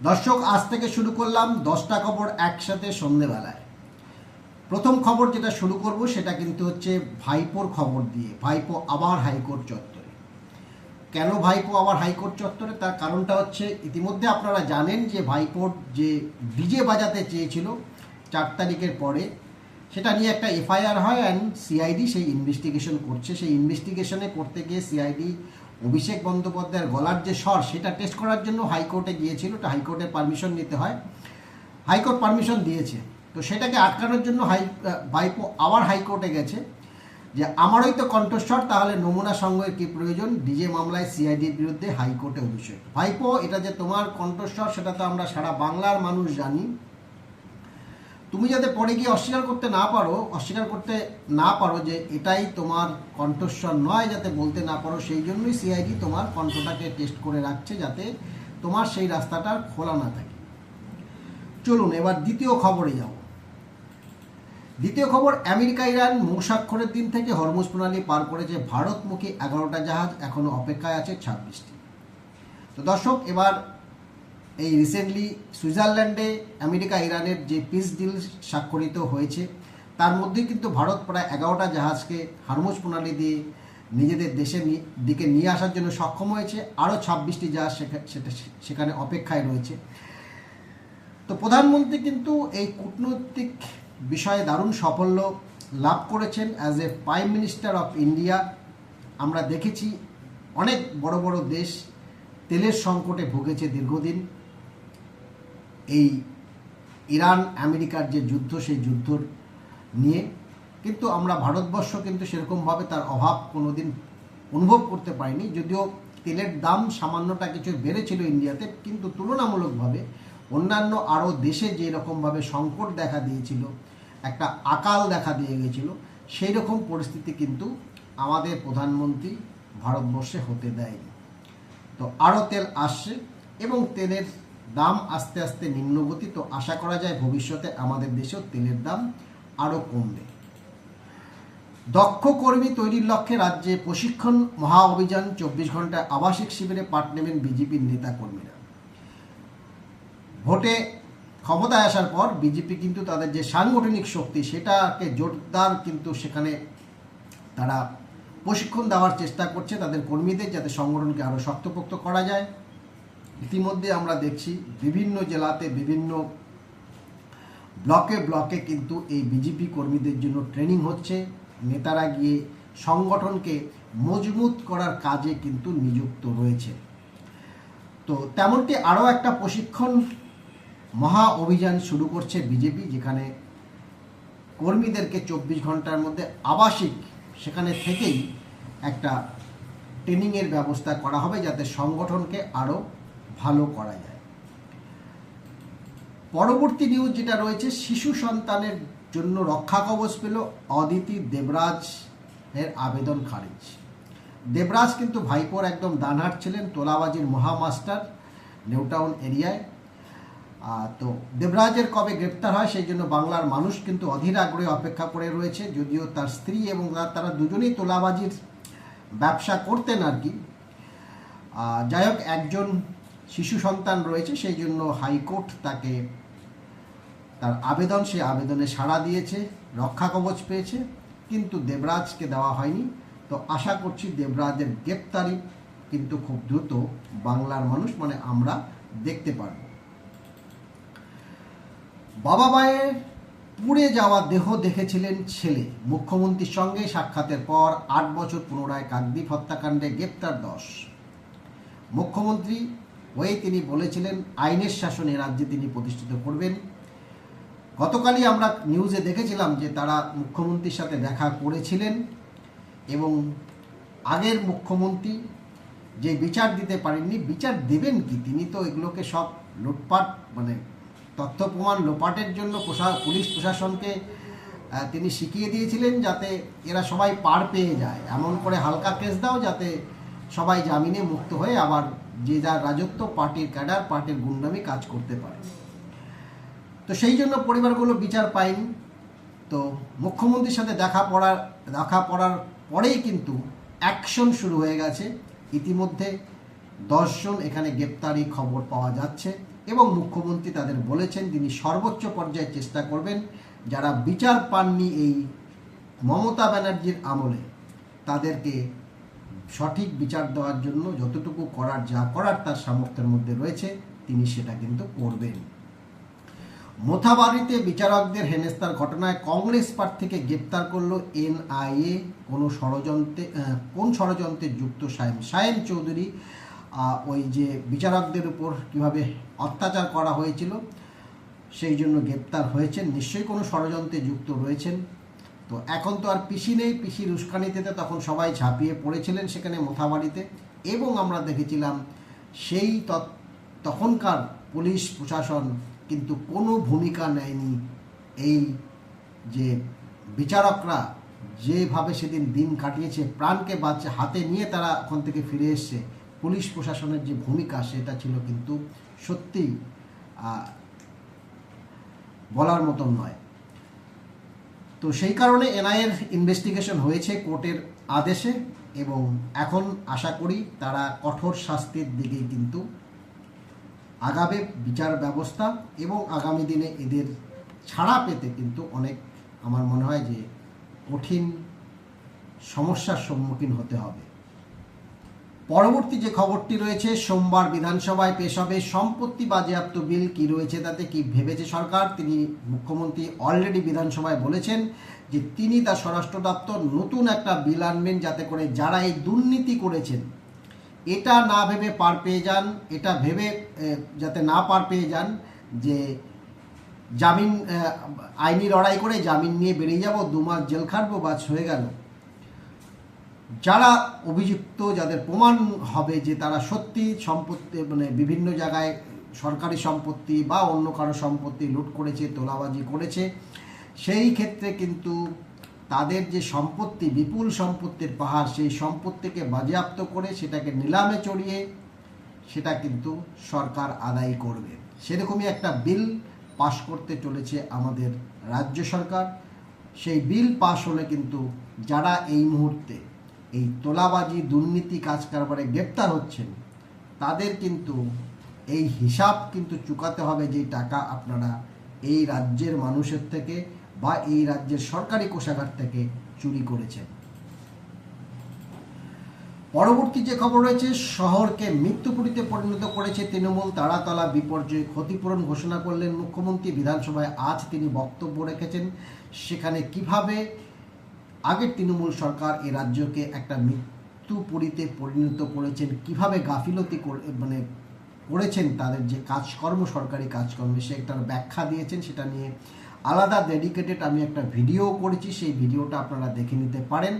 দর্শক, আজ থেকে শুরু করলাম 10টা খবর একসাথে সন্ধেবেলায়। প্রথম খবর যেটা শুরু করব সেটা কিন্তু হচ্ছে ভাইপোর খবর দিয়ে। ভাইপো আবার হাইকোর্ট চত্বরে। কেন ভাইপো আবার হাইকোর্ট চত্বরে? তার কারণটা হচ্ছে, ইতিমধ্যে আপনারা জানেন যে ভাইপোর যে ডিজে বাজাতে চেয়েছিল 4 তারিখের পরে, সেটা নিয়ে একটা এফআইআর হয় অ্যান্ড সিআইডি সেই ইনভেস্টিগেশন করছে। সেই ইনভেস্টিগেশনে করতে গিয়ে সিআইডি অভিষেক বন্দ্যোপাধ্যায়ের গলার যে স্বর সেটা টেস্ট করার জন্য হাইকোর্টে গিয়েছিল। তো হাইকোর্টের পারমিশন নিতে হয়, হাইকোর্ট পারমিশন দিয়েছে। তো সেটাকে আটকানোর জন্য ভাইপো আবার হাইকোর্টে গেছে যে আমারই তো কণ্ঠস্বর, তাহলে নমুনা সংগ্রহের কী প্রয়োজন? ডিজে মামলায় সিআইডির বিরুদ্ধে হাইকোর্টে অভিযোগ। ভাইপো, এটা যে তোমার কণ্ঠস্বর সেটা তো আমরা সারা বাংলার মানুষ জানি। তুমি যাতে পরে গিয়ে অস্বীকার করতে না পারো যে এটাই তোমার কণ্ঠস্বর নয়, যাতে বলতে না পারো, সেই জন্যই সিআইডি তোমার কণ্ঠটাকে টেস্ট করে রাখছে, যাতে তোমার সেই রাস্তাটা খোলা না থাকে। চলুন এবার দ্বিতীয় খবরে যাব। দ্বিতীয় খবর, আমেরিকা ইরান মৌস্বাক্ষরের দিন থেকে হরমুজ প্রণালী পার করেছে ভারতমুখী 11টা জাহাজ, এখনও অপেক্ষায় আছে 26টি। তো দর্শক, এবার এই রিসেন্টলি সুইজারল্যান্ডে আমেরিকা ইরানের যে পিস ডিল স্বাক্ষরিত হয়েছে, তার মধ্যে কিন্তু ভারত প্রায় 11টা জাহাজকে হরমুজ প্রণালী দিয়ে নিজেদের দেশের দিকে নিয়ে আসার জন্য সক্ষম হয়েছে। আরও 26টি জাহাজ সেখানে অপেক্ষায় রয়েছে। তো প্রধানমন্ত্রী কিন্তু এই কূটনৈতিক বিষয়ে দারুণ সাফল্য লাভ করেছেন as a prime minister of India. আমরা দেখেছি অনেক বড় বড় দেশ তেলের সংকটে ভুগেছে দীর্ঘদিন। এই ইরান আমেরিকার যে যুদ্ধ, সেই যুদ্ধ নিয়ে কিন্তু আমরা ভারতবর্ষ কিন্তু সেরকমভাবে তার অভাব কোনোদিন অনুভব করতে পারিনি। যদিও তেলের দাম সামান্যটা কিছু বেড়েছিল ইন্ডিয়াতে, কিন্তু তুলনামূলকভাবে অন্যান্য আরও দেশে যে রকমভাবে সংকট দেখা দিয়েছিল, একটা আকাল দেখা দিয়ে গেছিল, সেই রকম পরিস্থিতি কিন্তু আমাদের প্রধানমন্ত্রী ভারতবর্ষে হতে দেয়নি। তো আরও তেল আসছে এবং তেলের দাম আস্তে আস্তে নিম্নগতি। তো আশা করা যায় ভবিষ্যতে আমাদের দেশেও তেলের দাম আরও কমবে। দক্ষ কর্মী তৈরির লক্ষ্যে রাজ্যে প্রশিক্ষণ মহা অভিযান, 24 ঘন্টায় আবাসিক শিবিরে পাঠ নেবেন বিজেপির নেতাকর্মীরা। ভোটে ক্ষমতায় আসার পর বিজেপি কিন্তু তাদের যে সাংগঠনিক শক্তি সেটাকে জোরদার কিন্তু সেখানে তারা প্রশিক্ষণ দেওয়ার চেষ্টা করছে তাদের কর্মীদের, যাতে সংগঠনকে আরও শক্তপোক্ত করা যায়। ইতিমধ্যে আমরা দেখছি বিভিন্ন জেলাতে বিভিন্ন ব্লকে ব্লকে কিন্তু এই বিজেপি কর্মীদের জন্য ট্রেনিং হচ্ছে। নেতারা গিয়ে সংগঠনকে মজবুত করার কাজে কিন্তু নিযুক্ত রয়েছে। তো তেমনটি আরও একটা প্রশিক্ষণ মহা অভিযান শুরু করছে বিজেপি, যেখানে কর্মীদেরকে 24 ঘন্টার মধ্যে আবাসিক সেখানে থেকেই একটা ট্রেনিংয়ের ব্যবস্থা করা হবে, যাতে সংগঠনকে আরও ভালো করা যায়। পরবর্তী নিউজ যেটা রয়েছে, শিশু সন্তানের জন্য রক্ষা কবচ পেল অদিতি দেবরাজ এর আবেদন খারিজ। দেবরাজ কিন্তু ভাইপোর একদম ডানহাত ছিলেন, তোলাবাজির মহামাস্টার নিউটাউন এরিয়ায়। তো দেবরাজের কবে গ্রেপ্তার হয় সেই জন্য বাংলার মানুষ কিন্তু অধীর আগ্রহে অপেক্ষা করে রয়েছে। যদিও তার স্ত্রী এবং তারা দুজনেই তোলাবাজির ব্যবসা করতেন আর কি। যাই হোক, একজন শিশু সন্তান রয়েছে, সেই জন্য হাইকোর্ট তাকে তার আবেদন, সেই আবেদনে সাড়া দিয়েছে, রক্ষা কবচ পেয়েছে, কিন্তু দেবরাজকে দেওয়া হয়নি। তো আশা করছি দেবরাজের গ্রেপ্তারি কিন্তু খুব দ্রুত বাংলার মানুষ আমরা দেখতে পারব। বাবা মায়ের পুড়ে যাওয়া দেহ দেখেছিলেন ছেলে, মুখ্যমন্ত্রীর সঙ্গে সাক্ষাতের পর 8 বছর পুনরায় কাকদ্বীপ হত্যাকাণ্ডে গ্রেপ্তার 10। মুখ্যমন্ত্রী হয়ে তিনি বলেছিলেন আইনের শাসনে রাজ্যে তিনি প্রতিষ্ঠিত করবেন। গতকালই আমরা নিউজে দেখেছিলাম যে তারা মুখ্যমন্ত্রীর সাথে দেখা করেছিলেন এবং আগের মুখ্যমন্ত্রী যে বিচার দিতে পারেননি, বিচার দেবেন কি? তিনি তো এগুলোকে সব লুটপাট তথ্য প্রমাণ লোপাটের জন্য পুলিশ প্রশাসনকে তিনি শিখিয়ে দিয়েছিলেন, যাতে এরা সবাই পার পেয়ে যায়, এমন করে হালকা কেস দাও যাতে সবাই জামিনে মুক্ত হয়ে আবার যে যার রাজত্ব, পার্টির ক্যাডার, পার্টির গুন্ডামি কাজ করতে পারে। তো সেই জন্য পরিবারগুলো বিচার পায়নি। তো মুখ্যমন্ত্রীর সাথে দেখা পড়ার পরেই কিন্তু অ্যাকশন শুরু হয়ে গেছে। ইতিমধ্যে 10 জন এখানে গ্রেপ্তারি খবর পাওয়া যাচ্ছে। এবং মুখ্যমন্ত্রী তাদের বলেছেন তিনি সর্বোচ্চ পর্যায়ে চেষ্টা করবেন যারা বিচার পাননি এই মমতা ব্যানার্জির আমলে তাদেরকে সঠিক বিচার দেওয়ার জন্য যতটুকু করার যা করার তার সামর্থ্যের মধ্যে রয়েছে তিনি সেটা কিন্তু করবেন। মোথাবাড়িতে বিচারকদের হেনস্থার ঘটনায় কংগ্রেস প্রার্থীকে গ্রেপ্তার করলো এনআইএ। কোন ষড়যন্ত্রে যুক্ত সায়েম চৌধুরী ওই যে বিচারকদের উপর কিভাবে অত্যাচার করা হয়েছিল সেই জন্য গ্রেপ্তার হয়েছেন, নিশ্চয়ই কোনো ষড়যন্ত্রে যুক্ত রয়েছেন। তো এখন তো আর পিসি নেই, পিসির উস্কানিতে তখন সবাই ঝাঁপিয়ে পড়েছিলেন সেখানে মোথাবাড়িতে, এবং আমরা দেখেছিলাম সেই তখনকার পুলিশ প্রশাসন কিন্তু কোনো ভূমিকা নেয়নি। এই যে বিচারকরা যেভাবে সেদিন দিন কাটিয়েছে, প্রাণকে বাঁচে হাতে নিয়ে তারা ওখান থেকে ফিরে এসছে, পুলিশ প্রশাসনের যে ভূমিকা সেটা ছিল কিন্তু সত্যি বলার মতন নয়। তো সেই কারণে এনআইএর ইনভেস্টিগেশন হয়েছে কোর্টের আদেশে, এবং এখন আশা করি তারা কঠোর শাস্তির দিকেই কিন্তু আগাবে বিচার ব্যবস্থা, এবং আগামী দিনে এদের ছাড়া পেতে কিন্তু অনেক আমার মনে হয় যে কঠিন সমস্যার সম্মুখীন হতে হবে। পরবর্তী যে খবরটি রয়েছে, সোমবার বিধানসভায় পেশ হবে সম্পত্তি বাজেয়াপ্ত বিল। কি রয়েছে তাতে, কি ভেবেছে সরকার? তিনি মুখ্যমন্ত্রী অলরেডি বিধানসভায় বলেছেন যে তিনি তার স্বরাষ্ট্র দপ্তর নতুন একটা বিল আনবেন যাতে করে যারা এই দুর্নীতি করেছেন এটা না ভেবে পার পেয়ে যান, এটা ভেবে যাতে না পার পেয়ে যান যে জামিন আইনি লড়াই করে জামিন নিয়ে বেরিয়ে যাব, 2 মাস জেল খাটবো, বাস হয়ে গেল। যারা অভিযুক্ত, যাদের প্রমাণ হবে যে তারা সত্যি সম্পত্তি বিভিন্ন জায়গায় সরকারি সম্পত্তি বা অন্য কারো সম্পত্তি লুট করেছে, তোলাবাজি করেছে, সেই ক্ষেত্রে কিন্তু তাদের যে সম্পত্তি, বিপুল সম্পত্তির পাহাড়, সেই সম্পত্তিকে বাজেয়াপ্ত করে সেটাকে নিলামে চড়িয়ে সেটা কিন্তু সরকার আদায় করবে। সেরকমই একটা বিল পাশ করতে চলেছে আমাদের রাজ্য সরকার। সেই বিল পাশ হলে কিন্তু যারা এই মুহূর্তে এই তোলাবাজি দুর্নীতি কাজ কারবারে গ্রেপ্তার হচ্ছেন তাদের কিন্তু এই হিসাব কিন্তু চুকাতে হবে যে টাকা আপনারা এই রাজ্যের মানুষের থেকে বা এই রাজ্যের সরকারি কোষাগার থেকে চুরি করেছেন। পরবর্তী যে খবর রয়েছে, শহরকে মৃত্যুপুরীতে পরিণত করেছে তৃণমূল, তারাতলা বিপর্যয় ক্ষতিপূরণ ঘোষণা করলেন মুখ্যমন্ত্রী। বিধানসভায় আজ তিনি বক্তব্য রেখেছেন, সেখানে কিভাবে আগের তৃণমূল সরকার এই রাজ্যকে একটা মৃত্যুপুরীতে পরিণত করেছেন, কিভাবে গাফিলতি করেছেন তাদের যে কাজকর্ম, সরকারি কাজকর্মে, সেটার ব্যাখ্যা দিয়েছেন। সেটা নিয়ে আলাদা ডেডিকেটেড আমি একটা ভিডিও করেছি, সেই ভিডিওটা আপনারা দেখে নিতে পারেন।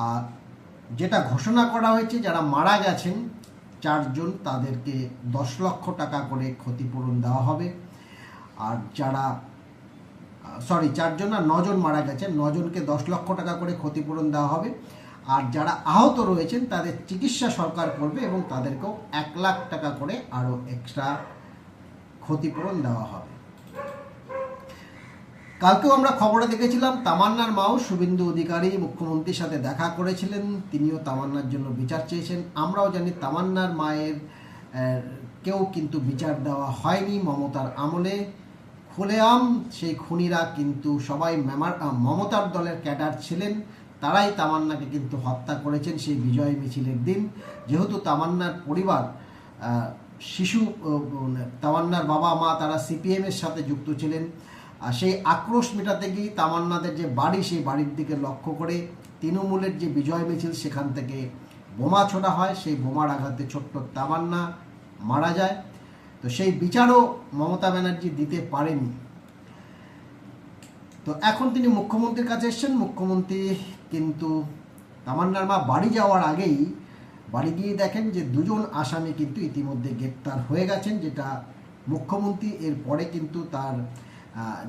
আর যেটা ঘোষণা করা হয়েছে, যারা মারা গেছেন 4 জন তাদেরকে 10 লক্ষ টাকা করে ক্ষতিপূরণ দেওয়া হবে। আর যারা 4 জন না 9 জন মারা গেছেন, 9 জনকে 10 লক্ষ টাকা করে ক্ষতিপূরণ দেওয়া হবে। আর যারা আহত রয়েছেন তাদের চিকিৎসা সরকার করবে এবং তাদেরকেও 1 লাখ টাকা করে আরও এক্সট্রা ক্ষতিপূরণ দেওয়া হবে। কালকেও আমরা খবরে দেখেছিলাম তামান্নার মাও শুভেন্দু অধিকারী মুখ্যমন্ত্রীর সাথে দেখা করেছিলেন, তিনিও তামান্নার জন্য বিচার চেয়েছেন। আমরাও জানি তামান্নার মায়ের কেউ কিন্তু বিচার দেওয়া হয়নি মমতার আমলে। খুলেআম সেই খুনিরা কিন্তু সবাই মমতার দলের ক্যাডার ছিলেন, তারাই তামান্নাকে কিন্তু হত্যা করেছেন সেই বিজয় মিছিলের দিন। যেহেতু তামান্নার পরিবার শিশু, তামান্নার বাবা মা তারা সিপিএমের সাথে যুক্ত ছিলেন, সেই আক্রোশ মেটাতে গিয়ে তামান্নাদের যে বাড়ি, সেই বাড়ির দিকে লক্ষ্য করে তৃণমূলের যে বিজয় মিছিল সেখান থেকে বোমা ছোড়া হয়। সেই বোমার আঘাতে ছোট্ট তামান্না মারা যায়। তো সেই বিচারও মমতা ব্যানার্জি দিতে পারেনি। তো এখন তিনি মুখ্যমন্ত্রীর কাছে এসেছেন। মুখ্যমন্ত্রী কিন্তু তামান্নার মা বাড়ি যাওয়ার আগেই বাড়ি গিয়ে দেখেন যে 2 জন আসামি কিন্তু ইতিমধ্যে গ্রেপ্তার হয়ে গেছেন, যেটা মুখ্যমন্ত্রী এর পরে কিন্তু তার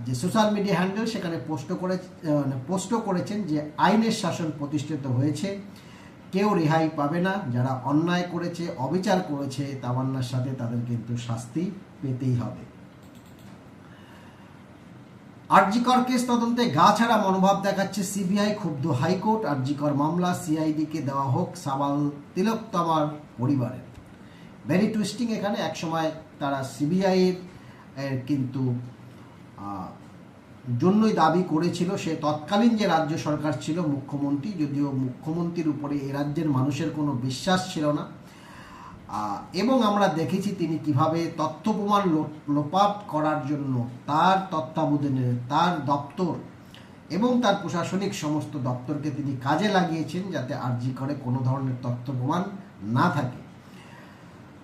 যে সোশ্যাল মিডিয়া হ্যান্ডেল সেখানে পোস্ট করেছেন যে আইনের শাসন প্রতিষ্ঠিত হয়েছে, কেউ রেহাই পাবে না, যারা অন্যায় করেছে, অবিচার করেছে তামান্নার সাথে তাদের কিন্তু শাস্তি পেতেই হবে। আরজিকর কেস তদন্তে গা ছাড়া মনোভাব দেখাচ্ছে সিবিআই, ক্ষুব্ধ হাইকোর্ট। আরজিকর মামলা সিআইডিকে দেওয়া হোক সাবাল তিলোত্তমার পরিবারের। Very twisting. এখানে একসময় তারা সিবিআইয়ের কিন্তু জন্যই দাবি করেছিল। সে তৎকালীন যে রাজ্য সরকার ছিল, মুখ্যমন্ত্রী, যদিও মুখ্যমন্ত্রীর উপরে এ রাজ্যের মানুষের কোনো বিশ্বাস ছিল না, এবং আমরা দেখেছি তিনি কিভাবে তথ্য প্রমাণ লোপাট করার জন্য তার তত্ত্বাবধানে তার দপ্তর এবং তার প্রশাসনিক সমস্ত দপ্তরকে তিনি কাজে লাগিয়েছেন যাতে আরজি করে কোনো ধরনের তথ্য প্রমাণ না থাকে।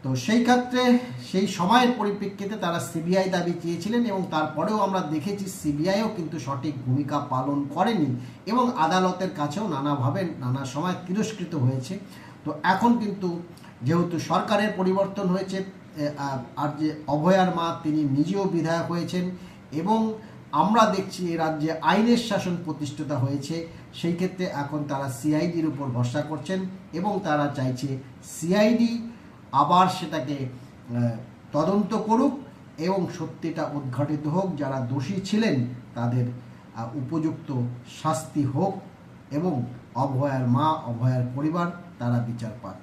তো সেই ক্ষেত্রে সেই সময়ের পরিপ্রেক্ষিতে তারা সিবিআই দাবি চেয়েছিলেন, এবং তারপরেও আমরা দেখেছি সিবিআইও কিন্তু সঠিক ভূমিকা পালন করেনি এবং আদালতের কাছেও নানাভাবে নানা সময় তিরস্কৃত হয়েছে। তো এখন কিন্তু যেহেতু সরকারের পরিবর্তন হয়েছে, আর যে অভয়ার মা তিনি নিজেও বিধায়ক হয়েছেন এবং আমরা দেখছি এ রাজ্যে আইনের শাসন প্রতিষ্ঠিত হয়েছে, সেই ক্ষেত্রে এখন তারা সিআইডির উপর ভরসা করছেন এবং তারা চাইছে সিআইডি আবার সেটাকে তদন্ত করুক এবং সত্যিটা উদ্ঘাটিত হোক, যারা দোষী ছিলেন তাদের উপযুক্ত শাস্তি হোক এবং অভয়ার মা, অভয়ার পরিবার তারা বিচার পাক।